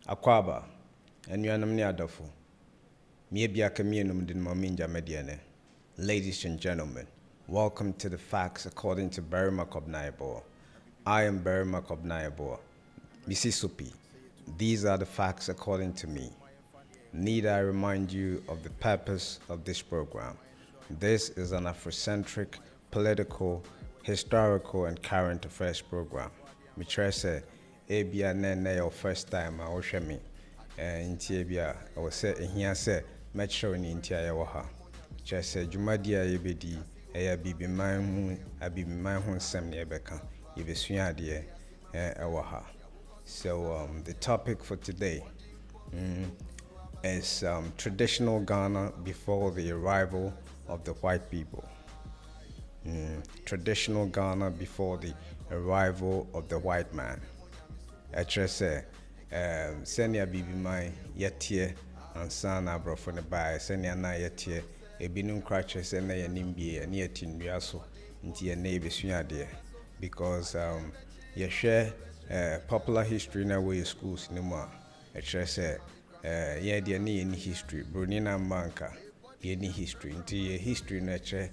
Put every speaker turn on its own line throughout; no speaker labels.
Akwaba, anuanom ne adɔfo, miebia kamienum din maminja mediane. Ladies and gentlemen, welcome to the facts according to Barry Makobnaibo. I am Barry Makobnaibo, Mississippi. These are the facts according to me. Need I remind you of the purpose of this program? This is an Afrocentric, political, historical, and current affairs program. Mitrese, ebia nene your first time a wohwe me. Nti ebia I will say ehia say metro ni nti ayewo ha. Kyerese dwumadi a yebedi eya bibiman ho nsem ne ebeka. Yebesua ade ewo ha. So the topic for today is traditional Ghana before the arrival of the white people. Traditional Ghana before the arrival of the white man. Etrese senia bibiman yetie ansa na abrofo ne bae senia na yetie ebinum krache se na yenimbie na yetinua so nti ye na ebesua ade because ye share popular history na we schools ni mu a etrese ye de na ye ni history broni na manka ye ni history nti ye history na che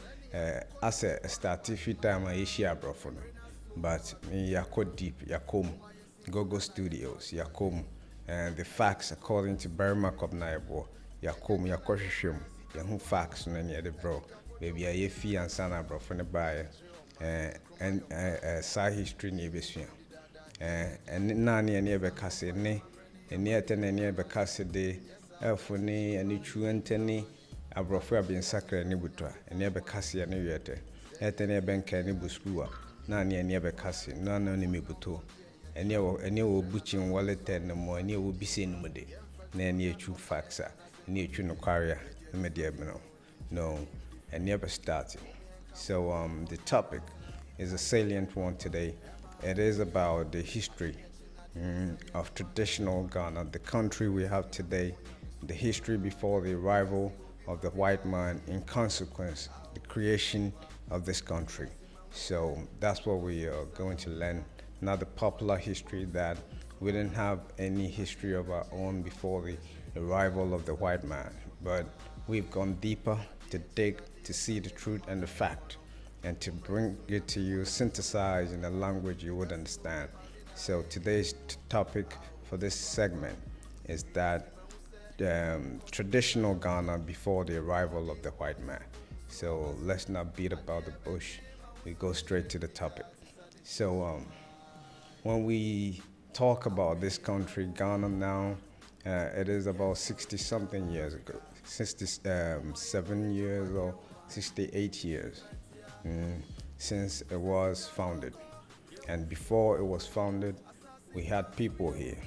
as a starting time a ye share abrofo no but me yakɔ deep yakom Gogo Studios, Yakom, and the facts according to Barry Makobnaibo, Yakom, Yakoshishim, Yahu facts, and any other bro, baby, I fee and sana bro from the buyer, and side history near and Nani and near Cassy, ne, and near ten and near Cassy day, Elphony, and Nichu and Tenny, a brofer being sacred and Nibutra, and near Cassy and Niete, at any bank and Nibuskua, Nani and near Cassy, none only Mibuto. Any will butching wallet and no more, any will be seen with it. Any true facts are, any true no carrier, no, and never starting. So, the topic is a salient one today. It is about the history of traditional Ghana, the country we have today, the history before the arrival of the white man, in consequence, the creation of this country. So, that's what we are going to learn. Not the popular history that we didn't have any history of our own before the arrival of the white man. But we've gone deeper to dig, to see the truth and the fact, and to bring it to you synthesized in a language you would understand. So today's topic for this segment is that traditional Ghana before the arrival of the white man. So let's not beat about the bush. We go straight to the topic. So when we talk about this country, Ghana now, it is about 60-something years ago, 67 years or 68 years since it was founded. And before it was founded, we had people here.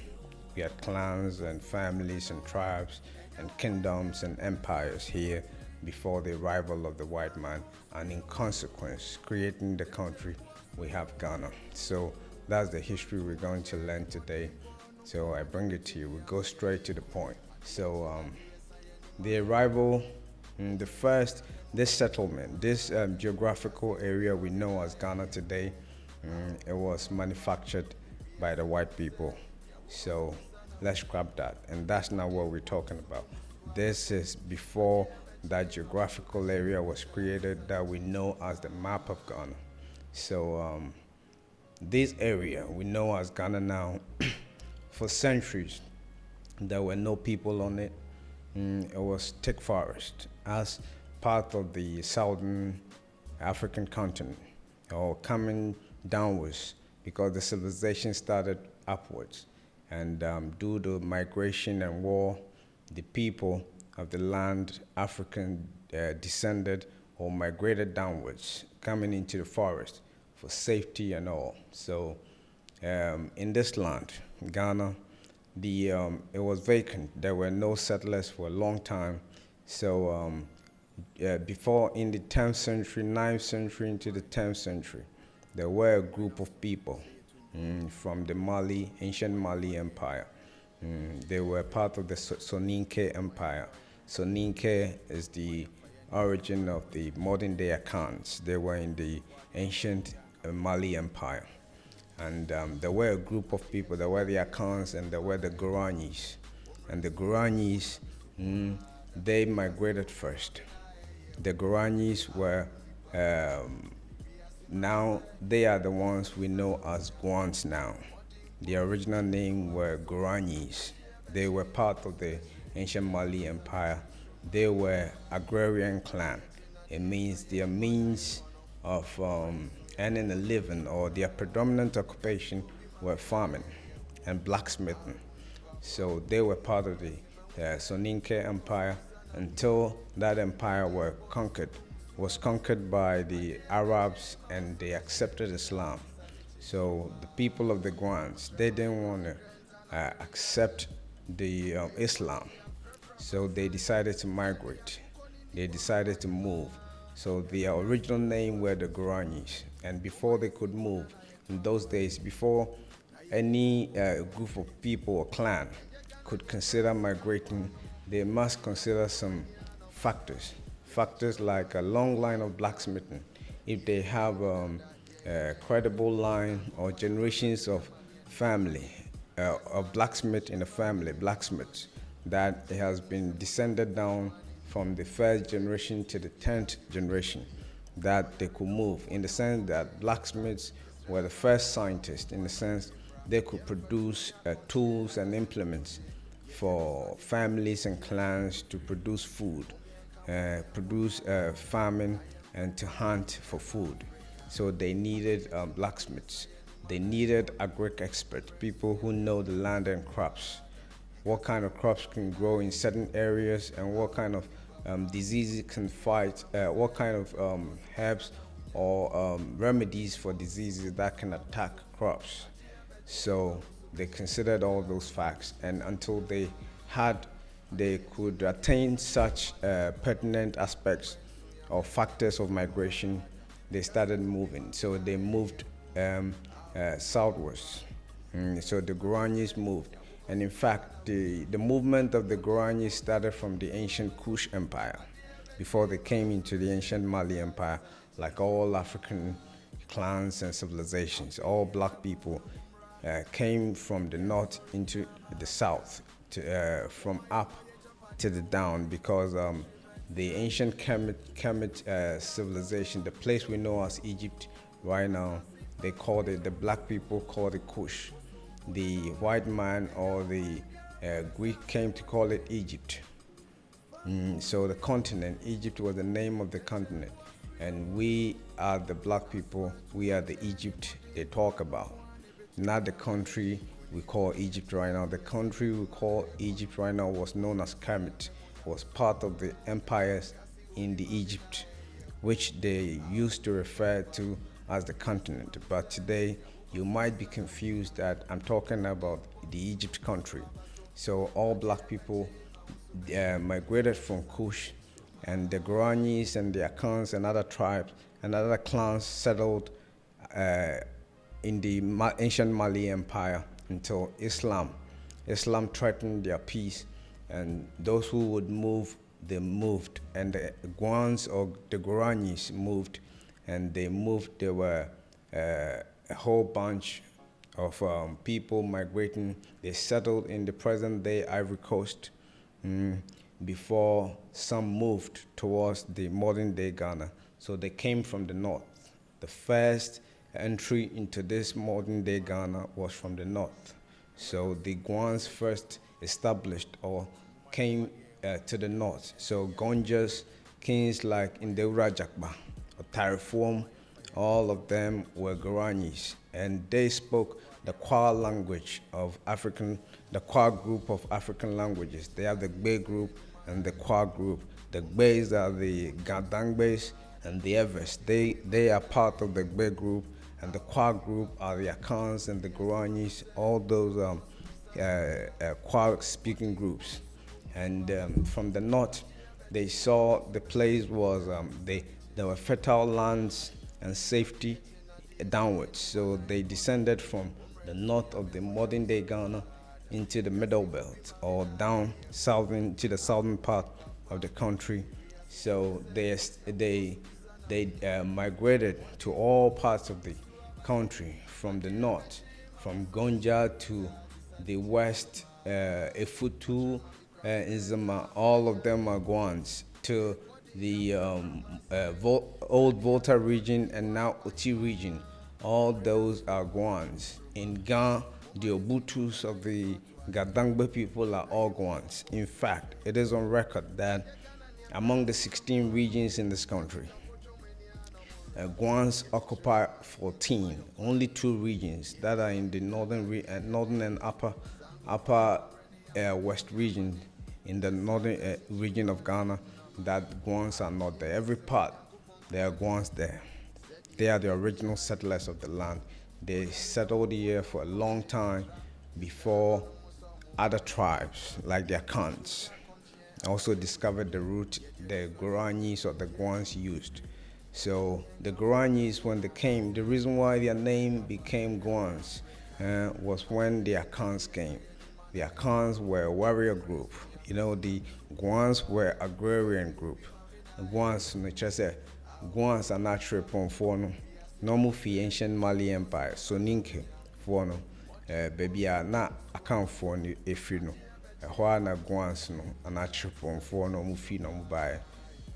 We had clans and families and tribes and kingdoms and empires here before the arrival of the white man. And in consequence, creating the country, we have Ghana. So that's the history we're going to learn today. So I bring it to you. We go straight to the point. So the arrival, this settlement, this geographical area we know as Ghana today, it was manufactured by the white people. So let's grab that. And that's not what we're talking about. This is before that geographical area was created that we know as the map of Ghana. So this area we know as Ghana now, for centuries, there were no people on it. It was thick forest as part of the southern African continent, or coming downwards because the civilization started upwards. And due to migration and war, the people of the land, African, descended or migrated downwards, coming into the forest for safety and all. So in this land, Ghana, it was vacant. There were no settlers for a long time. So before, in the 10th century, 9th century into the 10th century, there were a group of people from the ancient Mali Empire. They were part of the Soninke Empire. Soninke is the origin of the modern day Akans. They were in the ancient Mali Empire. And there were a group of people. There were the Akans and there were the Guaranis. And the Guaranis, they migrated first. The Guaranis were now they are the ones we know as Guans now. The original name were Guaranis. They were part of the ancient Mali Empire. They were agrarian clan. It means their means of earning a living or their predominant occupation were farming and blacksmithing. So they were part of the Soninke Empire until that empire was conquered by the Arabs and they accepted Islam. So the people of the Guans, they didn't want to accept the Islam. So they decided to migrate. They decided to move. So the original name were the Guaranis. And before they could move, in those days, before any group of people or clan could consider migrating, they must consider some factors. Factors like a long line of blacksmithing. If they have a credible line or generations of family, of blacksmith in the family, blacksmiths, that has been descended down from the first generation to the 10th generation, that they could move in the sense that blacksmiths were the first scientists in the sense they could produce tools and implements for families and clans to produce food, produce farming and to hunt for food. So they needed blacksmiths. They needed agric experts, people who know the land and crops, what kind of crops can grow in certain areas and what kind of diseases can fight, what kind of herbs or remedies for diseases that can attack crops. So they considered all those facts, and until they could attain such pertinent aspects or factors of migration, they started moving. So they moved southwards. So the Guaranis moved. And in fact, the movement of the Guaranis started from the ancient Kush Empire before they came into the ancient Mali Empire. Like all African clans and civilizations, all black people came from the north into the south, from up to the down, because the ancient Kemet civilization, the place we know as Egypt right now, they called it, the black people called it Kush. The white man or the Greek came to call it Egypt. So the continent, Egypt was the name of the continent. And we are the black people, we are the Egypt they talk about. Not the country we call Egypt right now. The country we call Egypt right now was known as Kemet, was part of the empires in the Egypt, which they used to refer to as the continent. But today, you might be confused that I'm talking about the Egypt country. So all black people migrated from Kush, and the Guaranis and the Akans and other tribes and other clans settled in the ancient Mali Empire until Islam threatened their peace, and those who would move, they moved, and the Guans or the Guaranis moved, and they moved. There were a whole bunch of people migrating. They settled in the present-day Ivory Coast before some moved towards the modern-day Ghana. So they came from the north. The first entry into this modern-day Ghana was from the north. So the Guans first established or came to the north. So Gonjas, kings like Indeura Jakba, or Tarifuom, all of them were Guaranis, and they spoke the Kwa language of the Kwa group of African languages. They have the Gbe group and the Kwa group. The Gbes are the Gandangbes and the Evers. They are part of the Gbe group, and the Kwa group are the Akans and the Guaranis, all those Kwa speaking groups. And from the north, they saw the place was, there were fertile lands and safety downwards. So they descended from the north of the modern day Ghana into the middle belt, or down southern to the southern part of the country. So they migrated to all parts of the country, from the north, from Gonja to the west, Efutu, Nzema, all of them are Guans, to the old Volta region and now Oti region. All those are Guans. In Ga, the Obutus of the Gadangba people are all Guans. In fact, it is on record that among the 16 regions in this country, Guans occupy 14. Only 2 regions that are in the northern and upper west region, in the northern region of Ghana, that Guans are not there. Every part, there are Guans there. They are the original settlers of the land. They settled here for a long time before other tribes, like the Akans, also discovered the route the Guaranyis or the Guans used. So the Guaranyis, when they came, the reason why their name became Guans was when the Akans came. The Akans were a warrior group. The Guans were agrarian group. The Guans, Guans are not tripping for no. Normal fi ancient Mali Empire, so Ninke for no. Baby are not account for no if you know. Why na Guans no, and not tripping for no mufi no buy.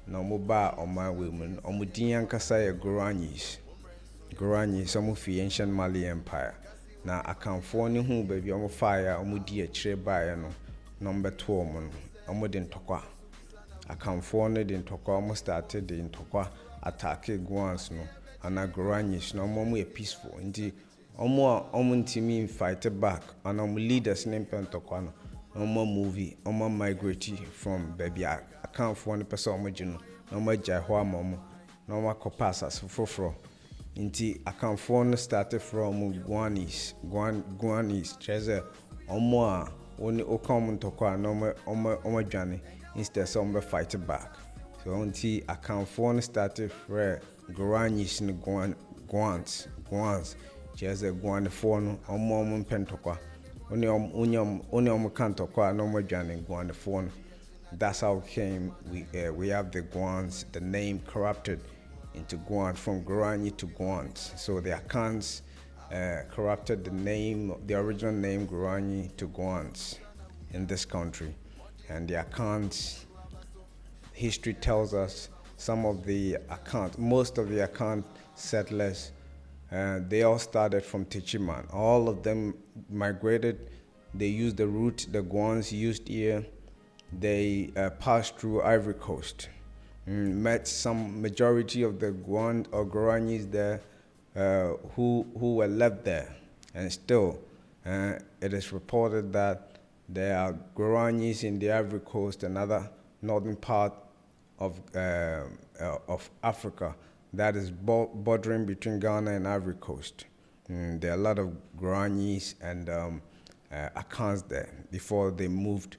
No mobile on my women, on Mudian Kasaya Guaranyis. Guaranyis, some of the ancient Mali Empire. Now I can phone you, baby, on fire, on Mudia Tre number 2, on Mudin Tokwa. I can phone it in Tokwa, almost started in Tokwa, attack Guans, no, and a Guaranyis, no more peaceful. Indeed, Omunti mean fight back, and leaders named Pentokwana. No more movie, no more migratory from baby. I can't find the person no more jahua momo, no more copasas for. Inti I can't find started from Guanis, treasure, more only Okom to qua no more journey instead some fight back. So until I can't find started for Guanis and Guans, treasure Guan phone or more pentokwa. Only canto kwa no more journey go on the phone. That's how it came. We have the Guans, the name corrupted into Guan, from Guaranyi to Guans. So the Akans corrupted the name, the original name Guaranyi to Guans in this country. And the Akans, history tells us most of the Akan settlers, they all started from Techiman. All of them migrated. They used the route the Guans used here. They passed through Ivory Coast. Met some majority of the Guan or Guaranyis there who were left there. And still, it is reported that there are Guaranyis in the Ivory Coast, another northern part of Africa, that is bordering between Ghana and Ivory Coast. There are a lot of Guaranyis and Akans there before they moved.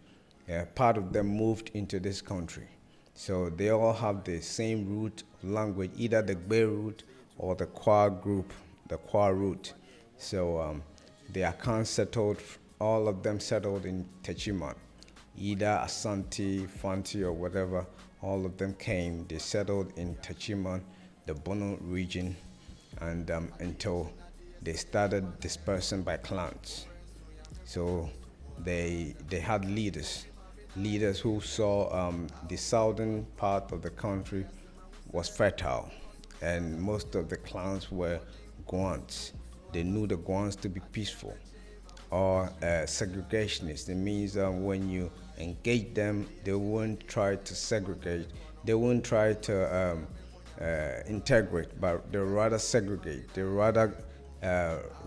Part of them moved into this country. So they all have the same root language, either the Gbe root or the Kwa group, the Kwa root. So the Akans settled, all of them settled in Techiman. Either Asante, Fanti, or whatever, all of them came. They settled in Techiman, the Bono region, and until they started dispersing by clans. So they had leaders who saw the southern part of the country was fertile, and most of the clans were Guans. They knew the Guans to be peaceful or segregationists. It means when you engage them, they won't try to segregate. They won't try to integrate, but they rather segregate. They rather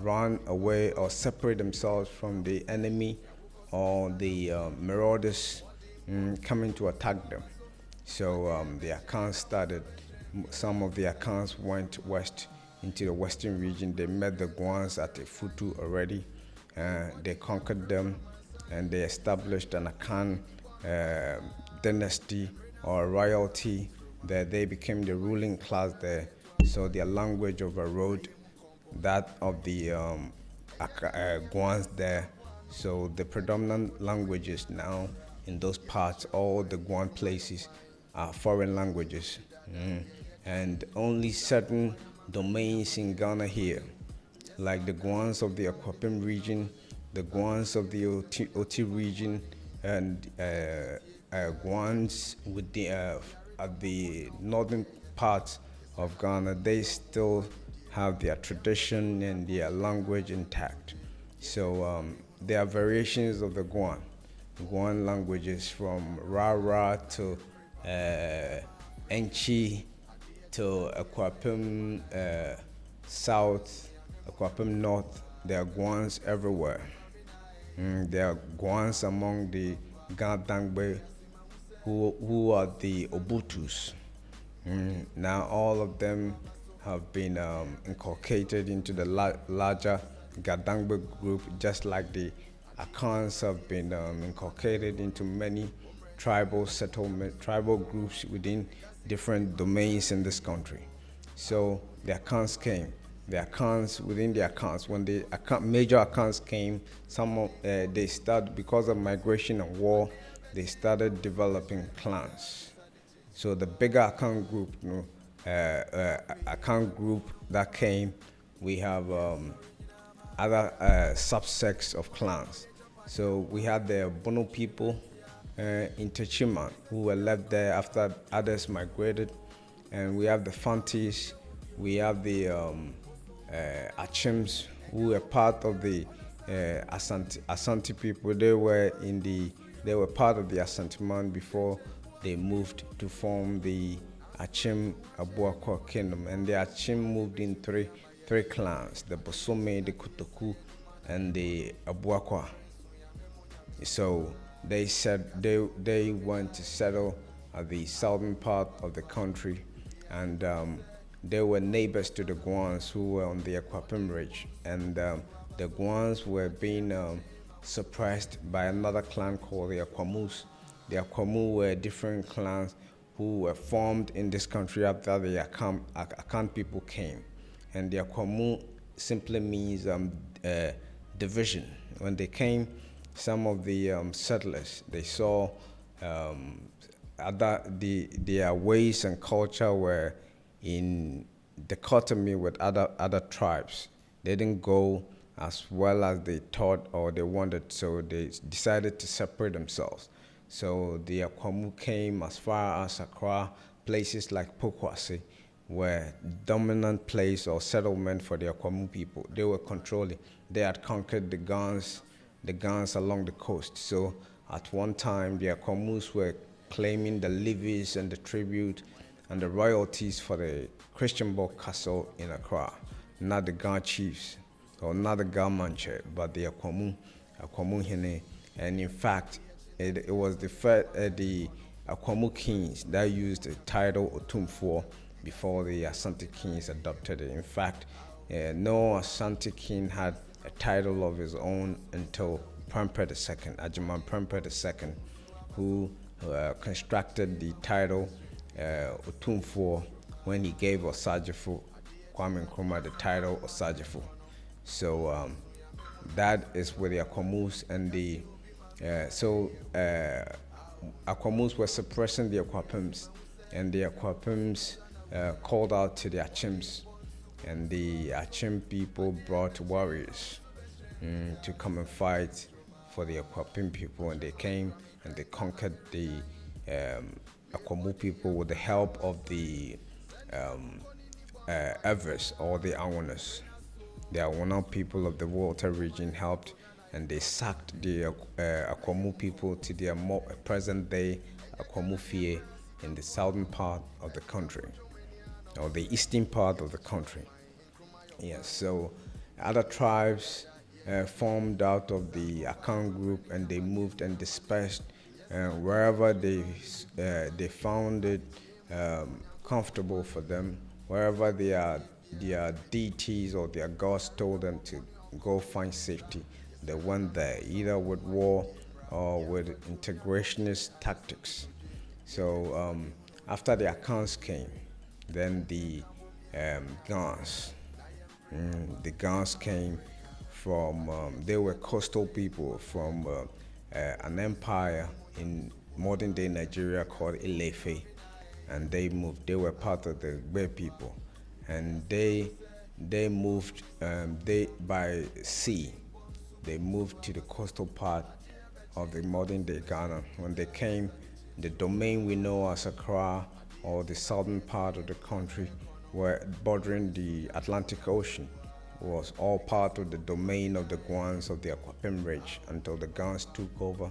run away or separate themselves from the enemy or the marauders coming to attack them. So the Akans started. Some of the Akans went west into the western region. They met the Guans at Efutu already. They conquered them, and they established an Akan dynasty or royalty. That they became the ruling class there. So their language overrode that of the Guans there. So the predominant languages now in those parts, all the Guan places, are foreign languages. And only certain domains in Ghana here like the Guans of the Akwapim region, the Guans of the Oti region, and Guans with at the northern part of Ghana. They still have their tradition and their language intact. So there are variations of the Guan languages from Rara to Enchi to Akwapim South, Akwapim North. There are Guans everywhere. There are Guans among the Gandangbe who are the Obutus. Now all of them have been inculcated into the larger Gadangbe group, just like the Akans have been inculcated into many tribal groups within different domains in this country. So the Akans came. The Akans, within the Akans, when the major Akans came, they started, because of migration and war, they started developing clans. So the bigger Akan group, Akan group that came, we have other subsects of clans. So we had the Bono people in Techiman who were left there after others migrated, and we have the Fantis, we have the Achims who were part of the Asante people. They were part of the Asanteman before they moved to form the Achim Abuakwa kingdom, and the Achim moved in three clans: the Bosome, the Kutuku, and the Abuakwa. So they said they went to settle at the southern part of the country, and they were neighbors to the Guans who were on the Akwapim Ridge, and the Guans were being suppressed by another clan called the Akwamus. The Akwamu were different clans who were formed in this country after the Akan people came. And the Akwamu simply means division. When they came, some of the settlers, they saw their ways and culture were in dichotomy with other tribes. They didn't go as well as they thought or they wanted, so they decided to separate themselves. So the Akwamu came as far as Accra. Places like Pokwase were dominant place or settlement for the Akwamu people. They were controlling. They had conquered the Gans along the coast. So at one time, the Akwamus were claiming the levies and the tribute and the royalties for the Christianborg Castle in Accra, not the Gan chiefs or not the Gan Manche, but the Akwamu Hene. And in fact, it was the Akwamu kings that used the title Otumfuo before the Asante kings adopted it. In fact, no Asante king had a title of his own until Prempeh II, Ajiman Prempeh II, who constructed the title Otumfuo when he gave Osagyefo Kwame Nkrumah the title Osagyefo. So that is where the Akwamus and the Akwamus were suppressing the Akwapims, and the Akwapims called out to the Achims, and the Achim people brought warriors to come and fight for the Akwapim people, and they came and they conquered the Akwamu people with the help of the Evers or the Awanas. The Awana people of the Water region helped, and they sacked the Akwamu people to their present-day Akwamu Fie in the southern part of the country, or the eastern part of the country. Yes, so other tribes formed out of the Akan group, and they moved and dispersed wherever they found it comfortable for them, wherever their deities or their gods told them to go find safety. They went there, either with war or with integrationist tactics. So after the Akans came, then the Gans. The Gans came from, they were coastal people from an empire in modern day Nigeria called Ilefe. And they moved, they were part of the Gbe people. And they they moved they by sea. They moved to the coastal part of the modern day Ghana. When they came, the domain we know as Accra, or the southern part of the country, were bordering the Atlantic Ocean, was all part of the domain of the Guans of the Akwapim Ridge until the Gans took over.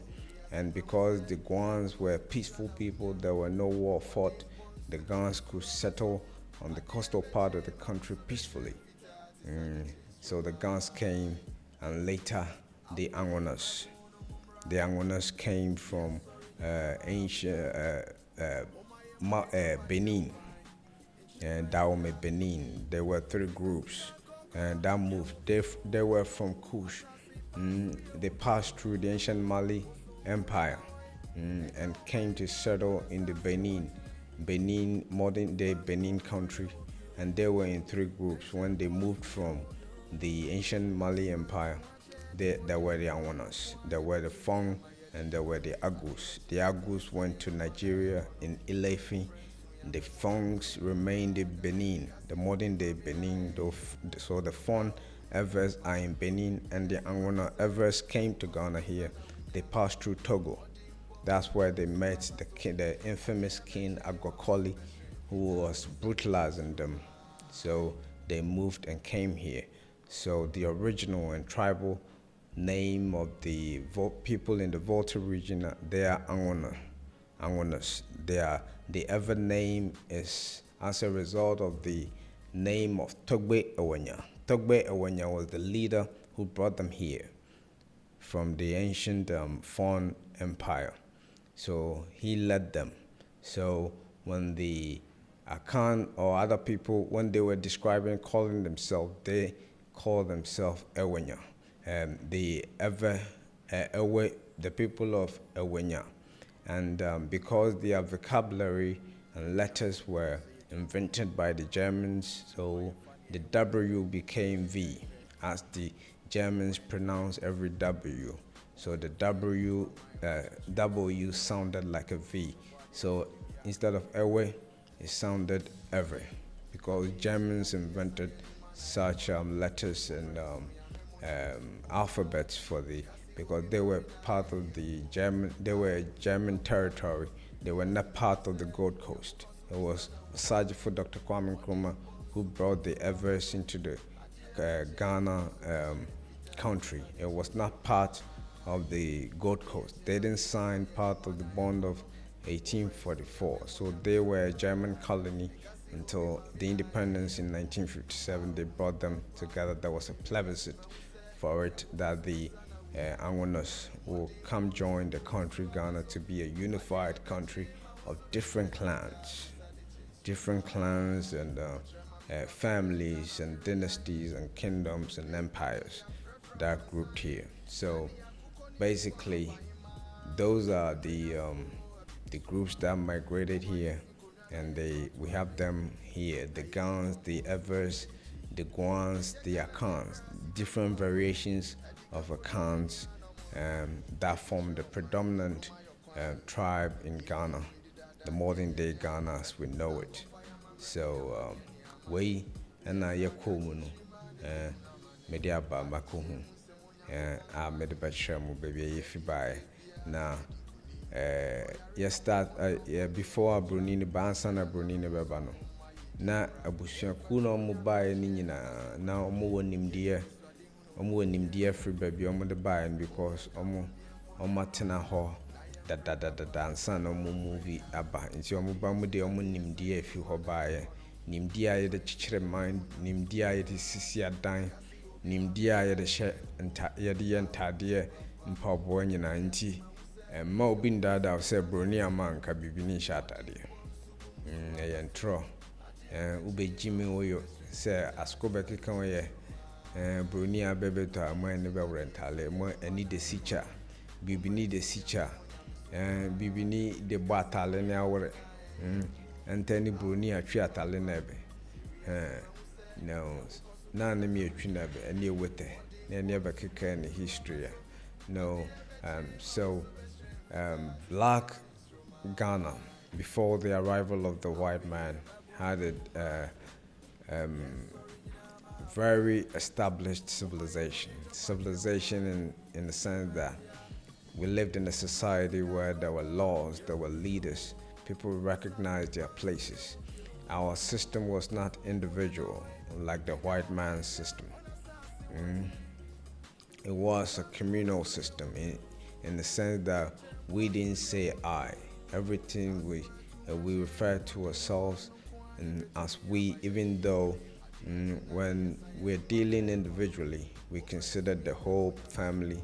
And because the Guans were peaceful people, there were no war fought, the Gans could settle on the coastal part of the country peacefully. So the Gans came, and later the Angonas. The Angonas came from ancient Benin, and Dahomey, Benin. There were three groups that moved. They were from Kush. They passed through the ancient Mali Empire and came to settle in the Benin, modern day Benin country. And they were in three groups. When they moved from the ancient Mali Empire, there were the Awanas, there were the Fong, and there were the Agus. The Agus went to Nigeria in Ilefi. The Fongs remained in Benin, the modern day Benin. So the Fon Evers are in Benin, and the Anwana Evers came to Ghana here. They passed through Togo. That's where they met the infamous King Agwakoli, who was brutalizing them. So they moved and came here. So the original and tribal name of the people in the Volta region, they are Angonas. The ever name is as a result of the name of Togbe Ewenya. Togbe Ewenya was the leader who brought them here from the ancient Fon Empire. So he led them. So when the Akan or other people, when they were calling themselves, they called themselves Ewenya. The people of Ewenya. And because their vocabulary and letters were invented by the Germans, so the W became V, as the Germans pronounce every W. So the W sounded like a V. So instead of Ewe, it sounded Ever, because Germans invented such letters and alphabets because they were part of the German, they were German territory. They were not part of the Gold Coast. It was Osajifo Dr. Kwame Nkrumah who brought the Evers into the Ghana country. It was not part of the Gold Coast. They didn't sign part of the bond of 1844. So they were a German colony until the independence in 1957. They brought them together. There was a plebiscite for it that the Angonas will come join the country Ghana to be a unified country of different clans and families and dynasties and kingdoms and empires that grouped here. So basically, those are the groups that migrated here, and we have them here: the Gans, the Evers, the Guans, the Akans, different variations of Akans that form the predominant tribe in Ghana, the modern day Ghana as we know it. So we and I yakumu media ba makuhu a medibacham baby if by now yes start before Brunini Bansana Brunini Babano na abusua kuno mo bae ni nyina na omo wonim dear free baby omo de bae because omo tena ho da ansa na omo movie aba nti omo ba mo de omo nim dear fi ho bae nim dear ye de chichire mind nim dear ye de sisi adan nim dear ye de hye ye de ntade mpaboa nyina nti ma obi ndada se broni amanka bibini shatade ye ntro ube jimi oyo se askobe keka oye broni abebeto amai ne be rentale mo ani de sicha bibini de sicha bibini de batale ne awre antani broni atwi atale na be no na na mi atwi na be ani ewete na ne be keka ne history no so black Ghana before the arrival of the white man had it very established civilization. Civilization in the sense that we lived in a society where there were laws, there were leaders, people recognized their places. Our system was not individual like the white man's system. It was a communal system in the sense that we didn't say I. Everything we refer to ourselves and as we, even though when we're dealing individually, we consider the whole family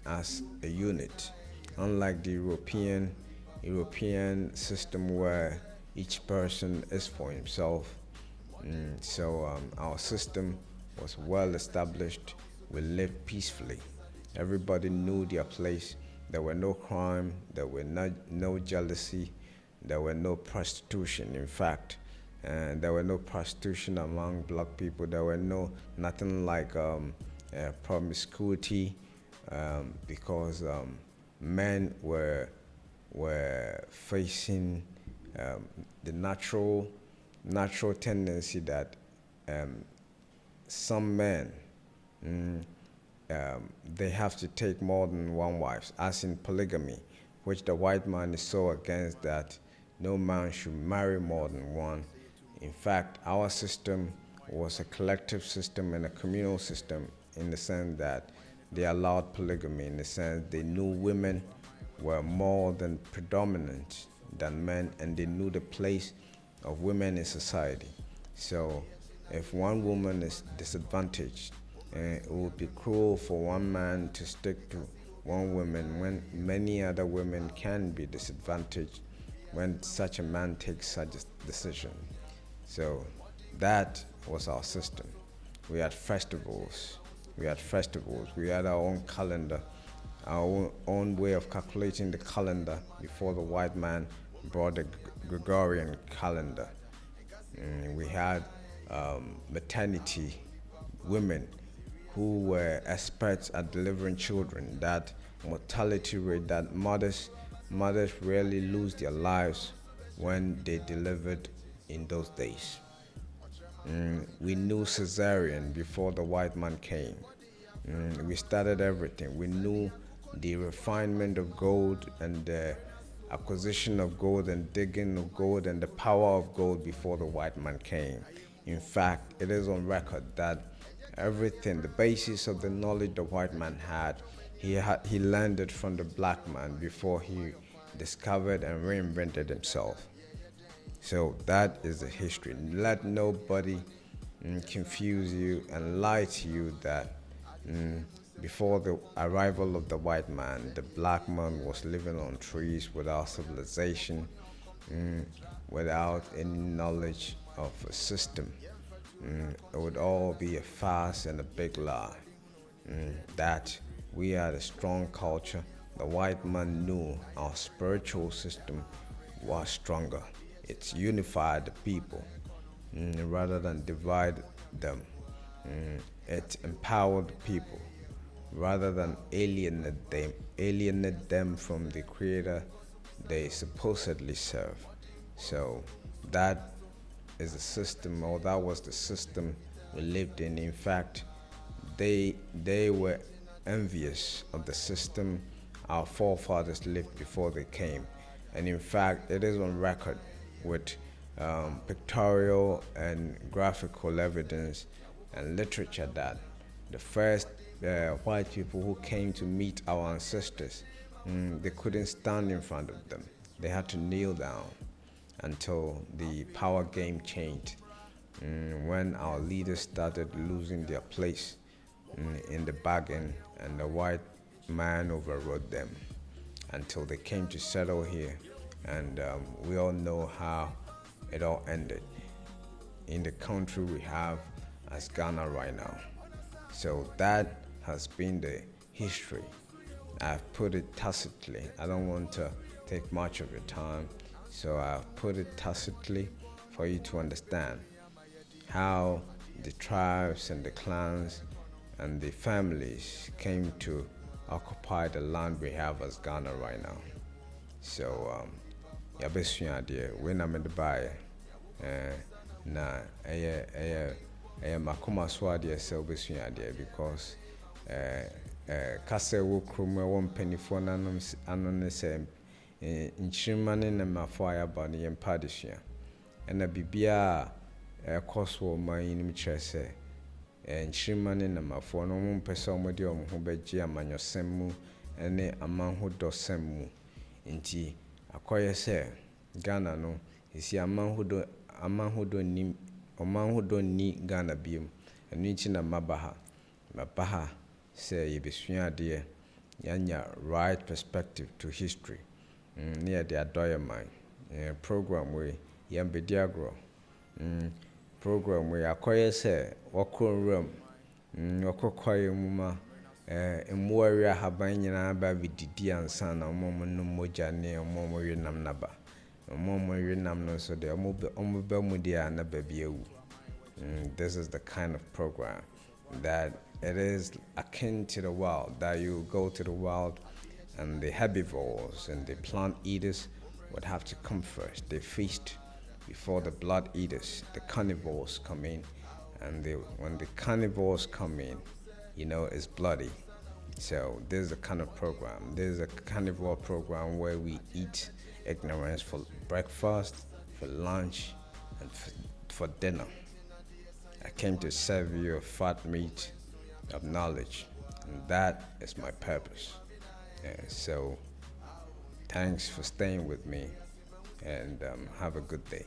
as a unit. Unlike the European system where each person is for himself. Our system was well established. We lived peacefully. Everybody knew their place. There were no crime. There were no jealousy. There were no prostitution. In fact, there were no prostitution among black people. There were nothing like promiscuity because men were facing the natural tendency that some men they have to take more than one wife, as in polygamy, which the white man is so against that no man should marry more than one. In fact, our system was a collective system and a communal system in the sense that they allowed polygamy, in the sense they knew women were more than predominant than men, and they knew the place of women in society. So if one woman is disadvantaged, it would be cruel for one man to stick to one woman when many other women can be disadvantaged when such a man takes such a decision. So that was our system. We had festivals. We had our own calendar, our own way of calculating the calendar before the white man brought the Gregorian calendar. We had maternity women who were experts at delivering children, that mortality rate, that mothers rarely lose their lives when they delivered in those days. We knew cesarean before the white man came. We started everything. We knew the refinement of gold and the acquisition of gold and digging of gold and the power of gold before the white man came. In fact, it is on record that everything, the basis of the knowledge the white man had, he learned it from the black man before he discovered and reinvented himself. So that is the history. Let nobody confuse you and lie to you that before the arrival of the white man, the black man was living on trees without civilization, without any knowledge of a system. It would all be a farce and a big lie. That we had a strong culture. The white man knew our spiritual system was stronger. It unified the people rather than divide them. It empowered the people rather than alienate them from the creator they supposedly serve. So that is a system, or that was the system we lived in. In fact, they were envious of the system our forefathers lived before they came. And in fact, it is on record with pictorial and graphical evidence and literature that the first white people who came to meet our ancestors, they couldn't stand in front of them. They had to kneel down until the power game changed. When our leaders started losing their place in the bargain, and the white man overrode them until they came to settle here. And we all know how it all ended in the country we have as Ghana right now. So that has been the history. I've put it tacitly. I don't want to take much of your time, so I've put it tacitly for you to understand how the tribes and the clans and the families came to occupy the land we have as Ghana right now. So, yabesua deɛ wei na mede baeɛ na ɛyɛ makoma so adeɛ sɛ wobɛsua adeɛ because kasa wo krom wɔ mpanifo ano ne sɛ nkyirima ne namafo a yɛaba no yɛmpa adesua ɛna bibia ɛkɔ so wɔ man yi nim kyerɛ sɛ nkyirima ne namafo no mo mpɛ sɛ ɔmo de ɔmo ho bɛgye amanyɔsɛm mu ne amanhodɔsɛm mu nti akɔyɛ sɛ Ghana no isi amanhodɔ ni Ghana biom ɛno nti na mabaha sɛ yɛbɛsua adeɛ yɛanya right perspective to history ne yɛde adɔyɛ man program we yɛmbɛdi agorɔ program we akɔyɛ sɛ wɔkɔ nwuram wɔkɔkɔyɛ mu ma mmoa wi ahaban nyinaa ba bididi ansa na ɔmo no mogya ne ɔmo wi nam naba ɔmo wi nam no so de ɔmo ba mu de na baby awu. This is the kind of program that it is akin to the wild, that you go to the wild and the herbivores and the plant eaters would have to come first. They feast before the blood eaters, the carnivores come in, and when the carnivores come in, it's bloody. So this is a kind of program. This is a carnivore program where we eat ignorance for breakfast, for lunch, and for dinner. I came to serve you a fat meat of knowledge, and that is my purpose. So thanks for staying with me, and have a good day.